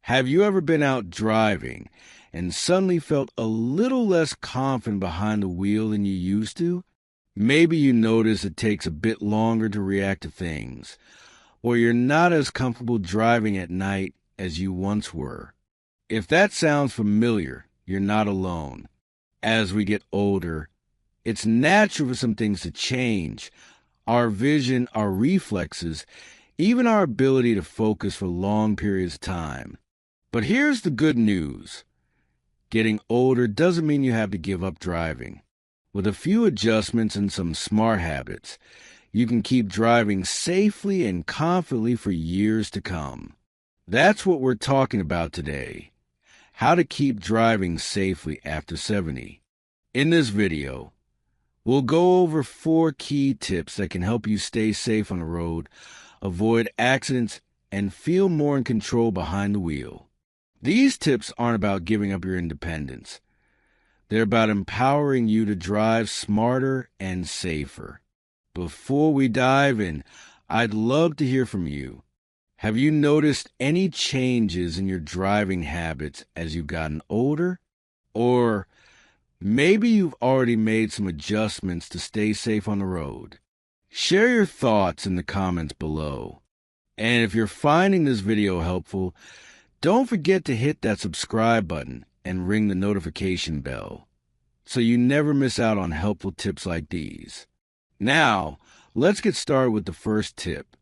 Have you ever been out driving and suddenly felt a little less confident behind the wheel than you used to? Maybe you notice it takes a bit longer to react to things, or you're not as comfortable driving at night as you once were. If that sounds familiar, you're not alone. As we get older, it's natural for some things to change. Our vision, our reflexes, even our ability to focus for long periods of time. But here's the good news. Getting older doesn't mean you have to give up driving. With a few adjustments and some smart habits, you can keep driving safely and confidently for years to come. That's what we're talking about today. How to keep driving safely after 70. In this video, we'll go over 4 key tips that can help you stay safe on the road, avoid accidents, and feel more in control behind the wheel. These tips aren't about giving up your independence. They're about empowering you to drive smarter and safer. Before we dive in, I'd love to hear from you. Have you noticed any changes in your driving habits as you've gotten older? Or maybe you've already made some adjustments to stay safe on the road. Share your thoughts in the comments below. And if you're finding this video helpful, don't forget to hit that subscribe button and ring the notification bell so you never miss out on helpful tips like these. Now, let's get started with the first tip,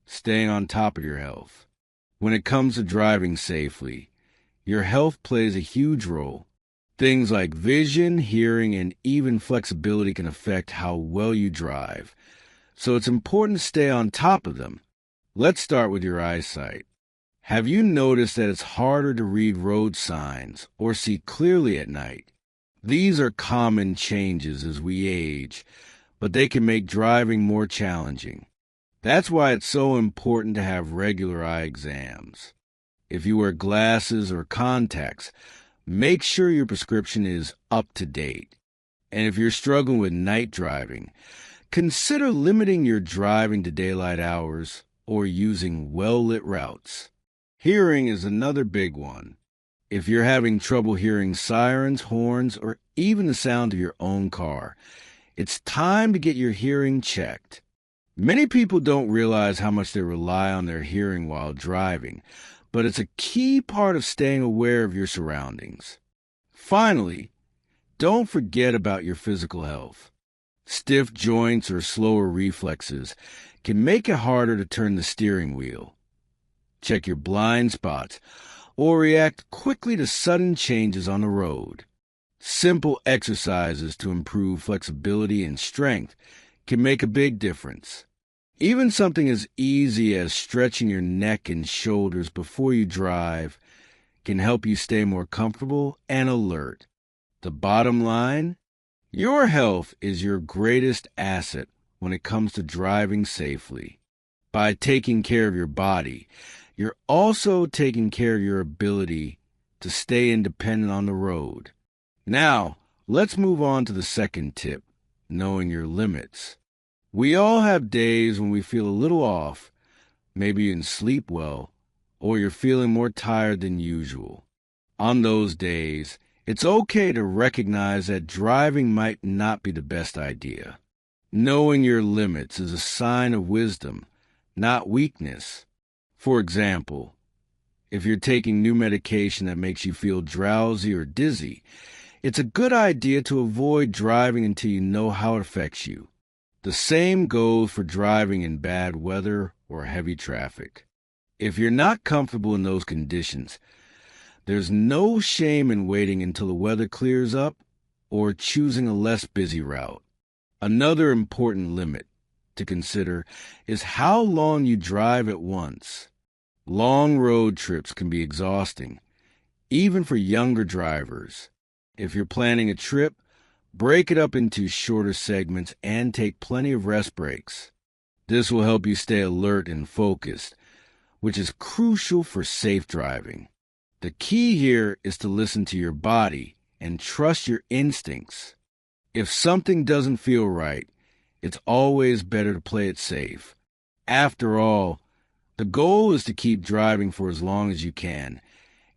staying on top of your health. When it comes to driving safely, your health plays a huge role. Things like vision, hearing, and even flexibility can affect how well you drive, so it's important to stay on top of them. Let's start with your eyesight. Have you noticed that it's harder to read road signs or see clearly at night? These are common changes as we age, but they can make driving more challenging. That's why it's so important to have regular eye exams. If you wear glasses or contacts, make sure your prescription is up to date. And if you're struggling with night driving, consider limiting your driving to daylight hours or using well-lit routes. Hearing is another big one. If you're having trouble hearing sirens, horns, or even the sound of your own car, it's time to get your hearing checked. Many people don't realize how much they rely on their hearing while driving, but it's a key part of staying aware of your surroundings. Finally, don't forget about your physical health. Stiff joints or slower reflexes can make it harder to turn the steering wheel. Check your blind spots, or react quickly to sudden changes on the road. Simple exercises to improve flexibility and strength can make a big difference. Even something as easy as stretching your neck and shoulders before you drive can help you stay more comfortable and alert. The bottom line, your health is your greatest asset when it comes to driving safely. By taking care of your body, you're also taking care of your ability to stay independent on the road. Now, let's move on to the second tip, knowing your limits. We all have days when we feel a little off. Maybe you didn't sleep well, or you're feeling more tired than usual. On those days, it's okay to recognize that driving might not be the best idea. Knowing your limits is a sign of wisdom, not weakness. For example, if you're taking new medication that makes you feel drowsy or dizzy, it's a good idea to avoid driving until you know how it affects you. The same goes for driving in bad weather or heavy traffic. If you're not comfortable in those conditions, there's no shame in waiting until the weather clears up or choosing a less busy route. Another important limit to consider is how long you drive at once. Long road trips can be exhausting, even for younger drivers. If you're planning a trip, break it up into shorter segments and take plenty of rest breaks. This will help you stay alert and focused, which is crucial for safe driving. The key here is to listen to your body and trust your instincts. If something doesn't feel right, it's always better to play it safe. After all, The goal is to keep driving for as long as you can,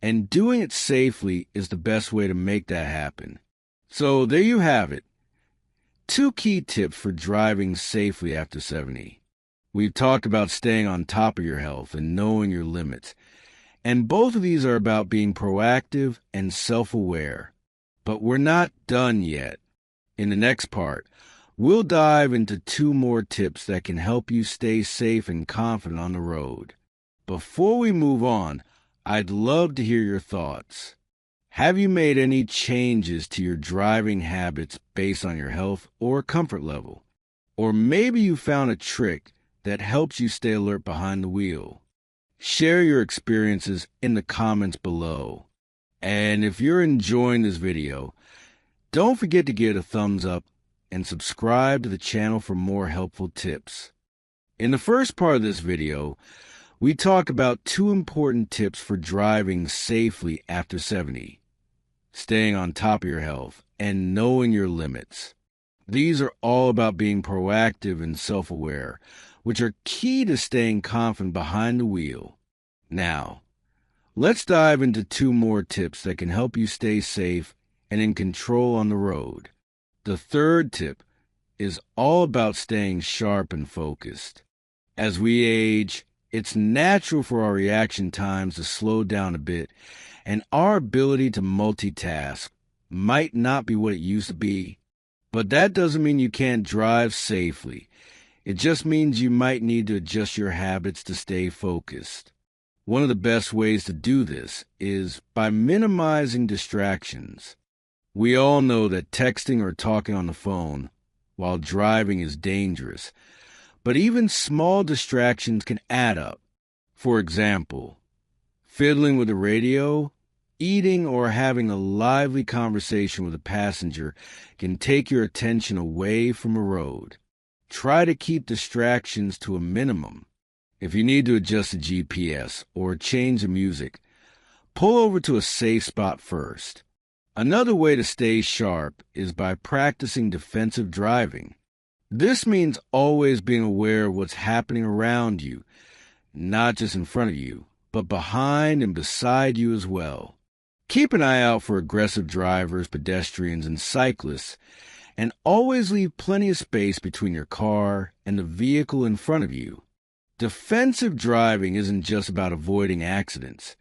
and doing it safely is the best way to make that happen. So there you have it. 2 key tips for driving safely after 70. We've talked about staying on top of your health and knowing your limits, and both of these are about being proactive and self-aware. But we're not done yet. In the next part, we'll dive into 2 more tips that can help you stay safe and confident on the road. Before we move on, I'd love to hear your thoughts. Have you made any changes to your driving habits based on your health or comfort level? Or maybe you found a trick that helps you stay alert behind the wheel. Share your experiences in the comments below. And if you're enjoying this video, don't forget to give it a thumbs up and subscribe to the channel for more helpful tips. In the first part of this video, we talk about 2 important tips for driving safely after 70. Staying on top of your health and knowing your limits. These are all about being proactive and self-aware, which are key to staying confident behind the wheel. Now, let's dive into 2 more tips that can help you stay safe and in control on the road. The third tip is all about staying sharp and focused. As we age, it's natural for our reaction times to slow down a bit, and our ability to multitask might not be what it used to be. But that doesn't mean you can't drive safely. It just means you might need to adjust your habits to stay focused. One of the best ways to do this is by minimizing distractions. We all know that texting or talking on the phone while driving is dangerous, but even small distractions can add up. For example, fiddling with the radio, eating, or having a lively conversation with a passenger can take your attention away from the road. Try to keep distractions to a minimum. If you need to adjust the GPS or change the music, pull over to a safe spot first. Another way to stay sharp is by practicing defensive driving. This means always being aware of what's happening around you, not just in front of you, but behind and beside you as well. Keep an eye out for aggressive drivers, pedestrians, and cyclists, and always leave plenty of space between your car and the vehicle in front of you. Defensive driving isn't just about avoiding accidents.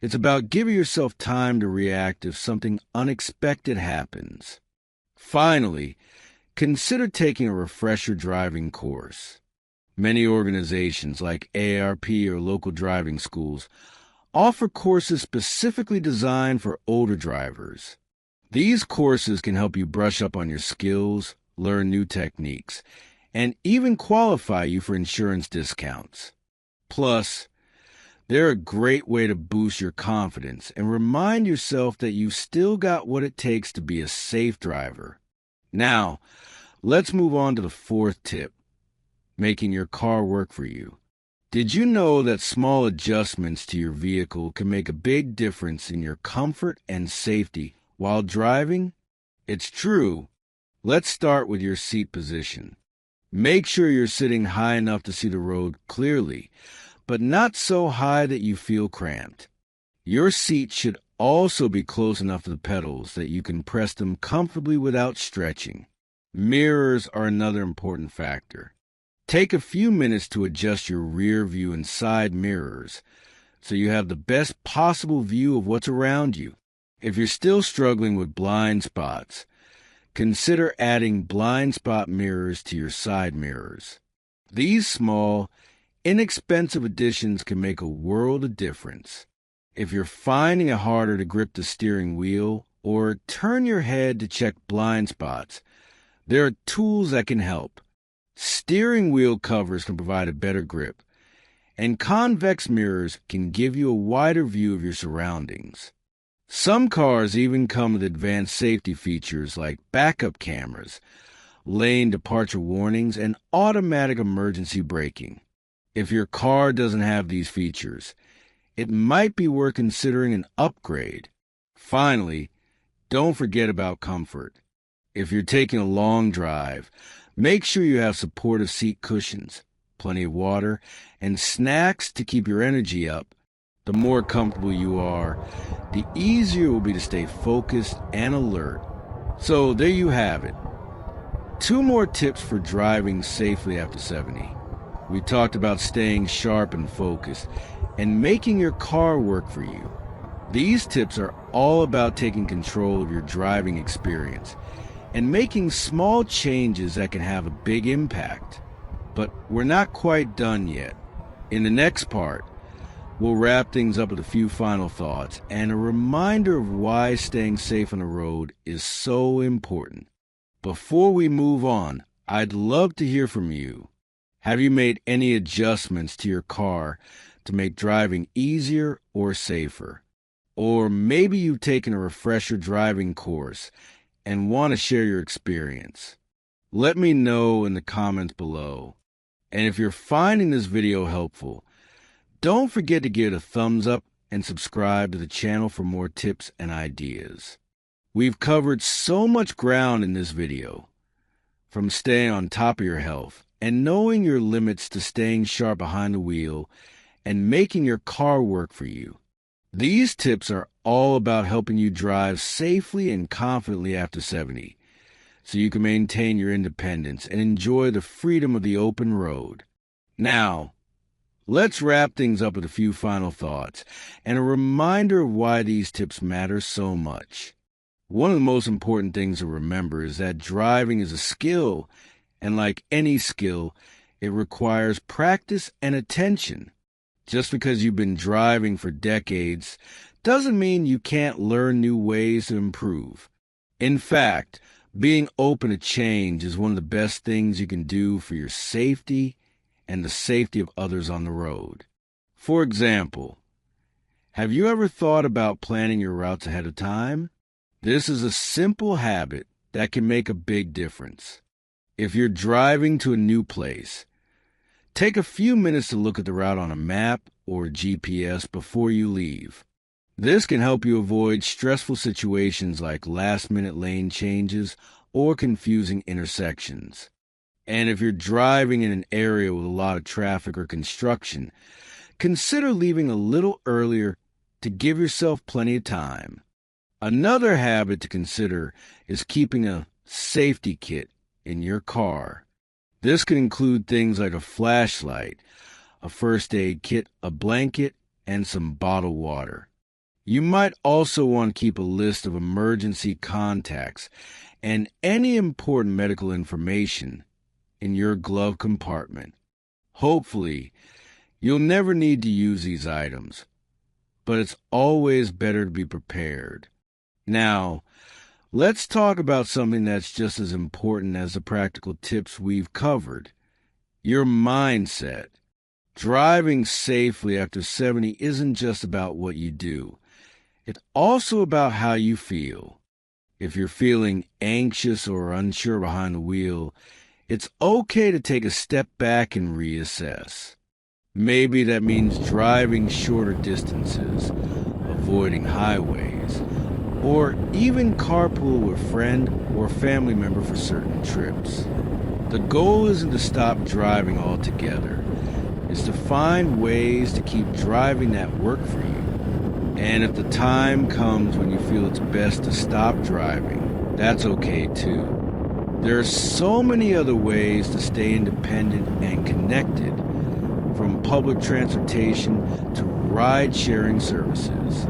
It's about giving yourself time to react if something unexpected happens. Finally, consider taking a refresher driving course. Many organizations like AARP or local driving schools offer courses specifically designed for older drivers. These courses can help you brush up on your skills, learn new techniques, and even qualify you for insurance discounts. Plus, they're a great way to boost your confidence and remind yourself that you've still got what it takes to be a safe driver. Now, let's move on to the 4th tip, making your car work for you. Did you know that small adjustments to your vehicle can make a big difference in your comfort and safety while driving? It's true. Let's start with your seat position. Make sure you're sitting high enough to see the road clearly, but not so high that you feel cramped. Your seat should also be close enough to the pedals that you can press them comfortably without stretching. Mirrors are another important factor. Take a few minutes to adjust your rear view and side mirrors so you have the best possible view of what's around you. If you're still struggling with blind spots, consider adding blind spot mirrors to your side mirrors. These small, inexpensive additions can make a world of difference. If you're finding it harder to grip the steering wheel or turn your head to check blind spots, there are tools that can help. Steering wheel covers can provide a better grip, and convex mirrors can give you a wider view of your surroundings. Some cars even come with advanced safety features like backup cameras, lane departure warnings, and automatic emergency braking. If your car doesn't have these features, it might be worth considering an upgrade. Finally, don't forget about comfort. If you're taking a long drive, make sure you have supportive seat cushions. plenty of water, and snacks to keep your energy up, the more comfortable you are, the easier it will be to stay focused and alert. So there you have it. 2 more tips for driving safely after 70. We talked about staying sharp and focused and making your car work for you. These tips are all about taking control of your driving experience and making small changes that can have a big impact. But we're not quite done yet. In the next part, we'll wrap things up with a few final thoughts and a reminder of why staying safe on the road is so important. Before we move on, I'd love to hear from you. Have you made any adjustments to your car to make driving easier or safer? Or maybe you've taken a refresher driving course and want to share your experience. Let me know in the comments below. And if you're finding this video helpful, don't forget to give it a thumbs up and subscribe to the channel for more tips and ideas. We've covered so much ground in this video, from staying on top of your health and knowing your limits to staying sharp behind the wheel and making your car work for you. These tips are all about helping you drive safely and confidently after 70, so you can maintain your independence and enjoy the freedom of the open road. Now, let's wrap things up with a few final thoughts and a reminder of why these tips matter so much. One of the most important things to remember is that driving is a skill, and like any skill, it requires practice and attention. Just because you've been driving for decades doesn't mean you can't learn new ways to improve. In fact, being open to change is one of the best things you can do for your safety and the safety of others on the road. For example, have you ever thought about planning your routes ahead of time? This is a simple habit that can make a big difference. If you're driving to a new place, take a few minutes to look at the route on a map or GPS before you leave. This can help you avoid stressful situations like last-minute lane changes or confusing intersections. And if you're driving in an area with a lot of traffic or construction, consider leaving a little earlier to give yourself plenty of time. Another habit to consider is keeping a safety kit in your car. This can include things like a flashlight, a first aid kit, a blanket, and some bottled water. You might also want to keep a list of emergency contacts and any important medical information in your glove compartment. Hopefully, you'll never need to use these items, but it's always better to be prepared. Now, let's talk about something that's just as important as the practical tips we've covered: your mindset. Driving safely after 70 isn't just about what you do. It's also about how you feel. If you're feeling anxious or unsure behind the wheel, it's okay to take a step back and reassess. Maybe that means driving shorter distances, avoiding highways, or even carpool with a friend or family member for certain trips. The goal isn't to stop driving altogether. It's to find ways to keep driving that work for you. And if the time comes when you feel it's best to stop driving, that's okay too. There are so many other ways to stay independent and connected, from public transportation to ride-sharing services.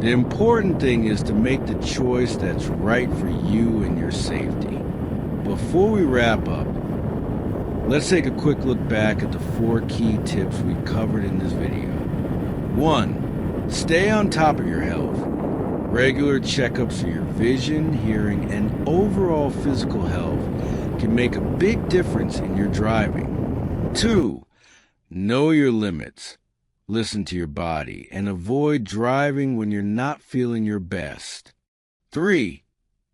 The important thing is to make the choice that's right for you and your safety. Before we wrap up, let's take a quick look back at the 4 key tips we covered in this video. 1. Stay on top of your health. Regular checkups for your vision, hearing, and overall physical health can make a big difference in your driving. 2. Know your limits. Listen to your body and avoid driving when you're not feeling your best. 3.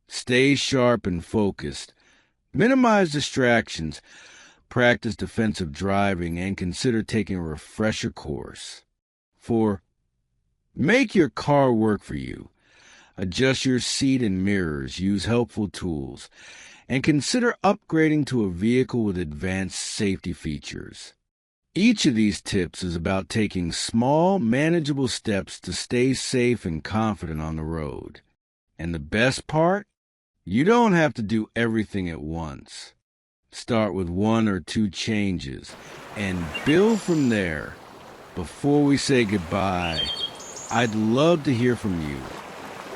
Stay sharp and focused. Minimize distractions. Practice defensive driving and consider taking a refresher course. 4. Make your car work for you. Adjust your seat and mirrors, use helpful tools, and consider upgrading to a vehicle with advanced safety features. Each of these tips is about taking small, manageable steps to stay safe and confident on the road. And the best part? You don't have to do everything at once. Start with 1 or 2 changes and build from there. Before we say goodbye, I'd love to hear from you.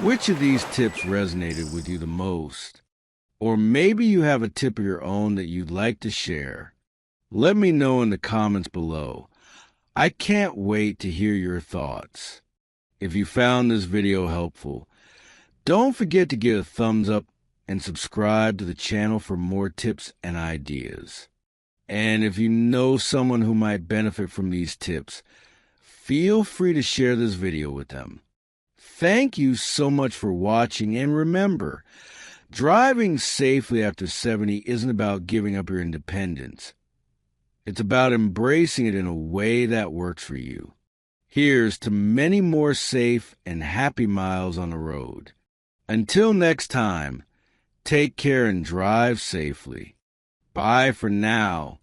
Which of these tips resonated with you the most? Or maybe you have a tip of your own that you'd like to share. Let me know in the comments below. I can't wait to hear your thoughts. If you found this video helpful, don't forget to give a thumbs up and subscribe to the channel for more tips and ideas. And if you know someone who might benefit from these tips, feel free to share this video with them. Thank you so much for watching, and remember, driving safely after 70 isn't about giving up your independence. It's about embracing it in a way that works for you. Here's to many more safe and happy miles on the road. Until next time, take care and drive safely. Bye for now.